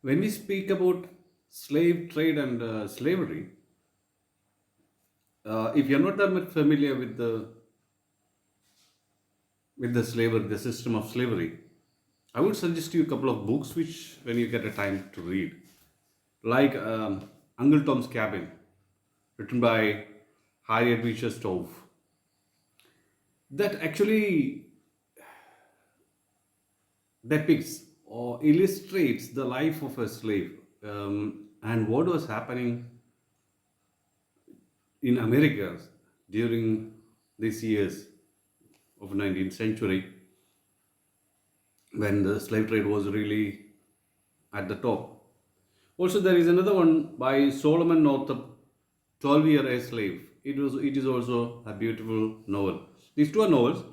When we speak about slave trade and slavery, if you're not that much familiar with the slavery, the system of slavery, I would suggest you a couple of books which, when you get a time to read, like Uncle Tom's Cabin, written by Harriet Beecher Stowe. That actually depicts or illustrates the life of a slave and what was happening in America during these years of 19th century when the slave trade was really at the top. Also, there is another one by Solomon Northup, 12-Year a Slave. It is also a beautiful novel. These two are novels.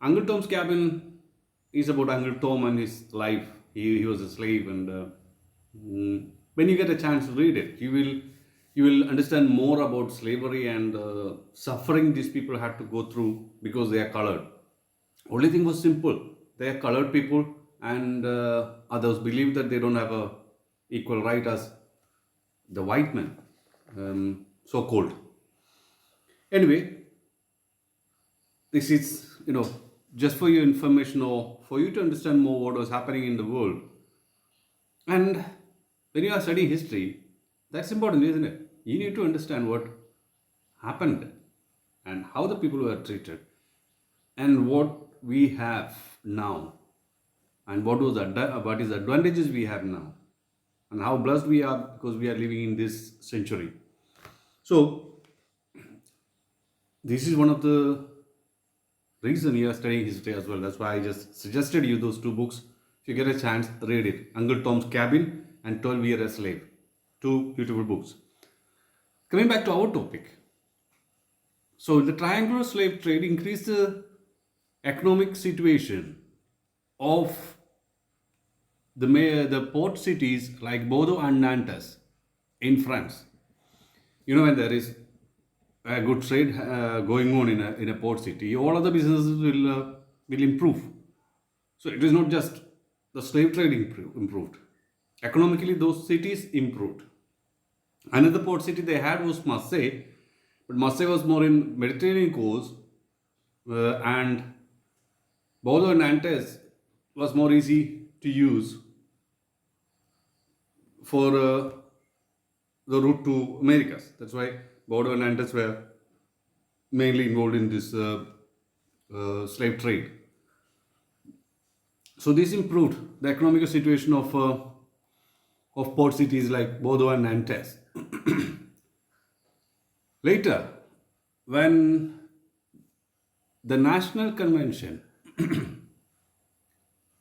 Uncle Tom's Cabin is about Uncle Tom and his life. He was a slave, and when you get a chance to read it, you will understand more about slavery and suffering these people had to go through because they are colored. Only thing was simple. They are colored people, and others believe that they don't have a equal right as the white men, so called. Anyway, this is just for your information or for you to understand more what was happening in the world. And when you are studying history, that's important, isn't it? You need to understand what happened and how the people were treated and what we have now and what is the advantages we have now and how blessed we are because we are living in this century. So this is one of the reason you are studying history as well. That's why I just suggested you those two books. If you get a chance, read it. Uncle Tom's Cabin and 12 Year a Slave. Two beautiful books. Coming back to our topic. So the triangular slave trade increased the economic situation of the port cities like Bordeaux and Nantes in France. When there is a good trade going on in a port city, all other businesses will improve. So it is not just the slave trade improved. Economically, those cities improved. Another port city they had was Marseille, but Marseille was more in Mediterranean coast, and Bordeaux and Nantes was more easy to use for the route to Americas. That's why Bordeaux and Nantes were mainly involved in this slave trade. So this improved the economic situation of port cities like Bordeaux and Nantes. Later, when the National Convention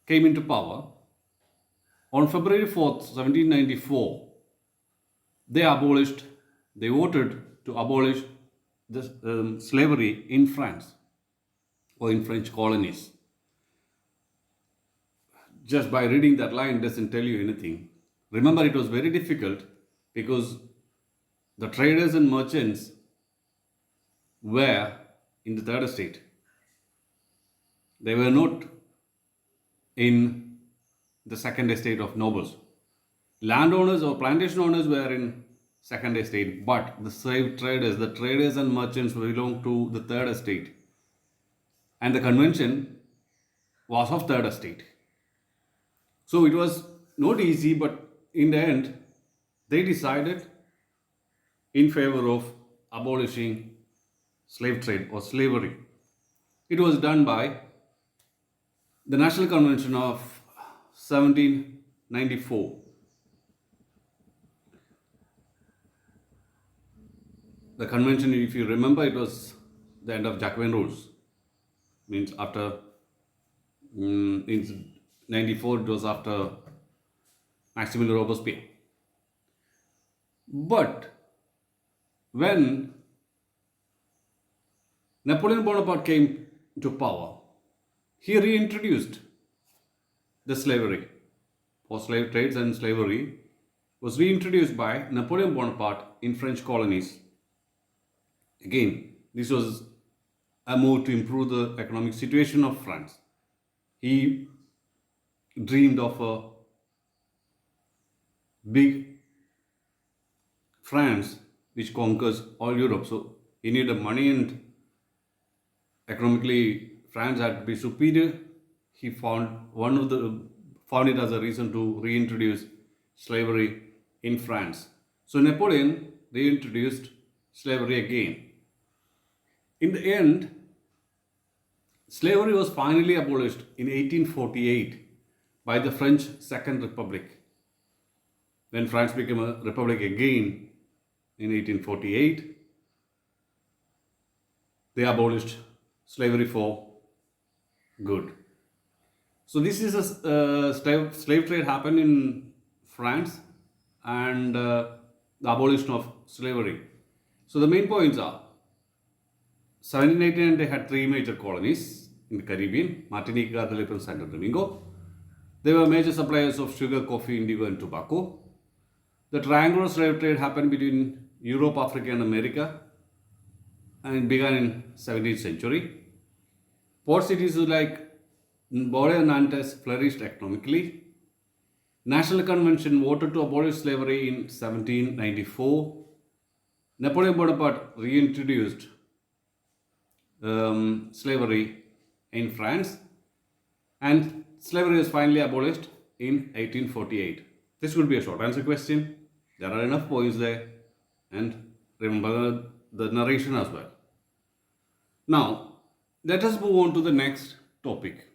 came into power on February 4th, 1794, they voted to abolish the slavery in France or in French colonies. Just by reading that line doesn't tell you anything. Remember, it was very difficult because the traders and merchants were in the third estate. They were not in the second estate of nobles. Landowners or plantation owners were in second estate, but the traders and merchants belonged to the third estate. And the convention was of third estate. So it was not easy, but in the end, they decided in favor of abolishing slave trade or slavery. It was done by the National Convention of 1794. The convention, if you remember, it was the end of Jacobin rules. Means after in 94, it was after Maximilian Robespierre. But when Napoleon Bonaparte came to power, he reintroduced the slavery or slave trades and slavery was reintroduced by Napoleon Bonaparte in French colonies. Again, this was a move to improve the economic situation of France. He dreamed of a big France, which conquers all Europe. So he needed money, and economically France had to be superior. He found it as a reason to reintroduce slavery in France. So Napoleon reintroduced slavery again. In the end, slavery was finally abolished in 1848 by the French Second Republic. When France became a republic again in 1848, they abolished slavery for good. So this is a slave trade happened in France, and the abolition of slavery. So the main points are 1789 they had three major colonies in the Caribbean: Martinique, Guadeloupe, and Santo Domingo. They were major suppliers of sugar, coffee, indigo, and tobacco. The triangular slave trade happened between Europe, Africa, and America, and it began in 17th century. Port cities like Bordeaux and Nantes flourished economically. National Convention voted to abolish slavery in 1794. Napoleon Bonaparte reintroduced slavery in France, and slavery was finally abolished in 1848. This would be a short answer question. There are enough points there, and remember the narration as well. Now, let us move on to the next topic.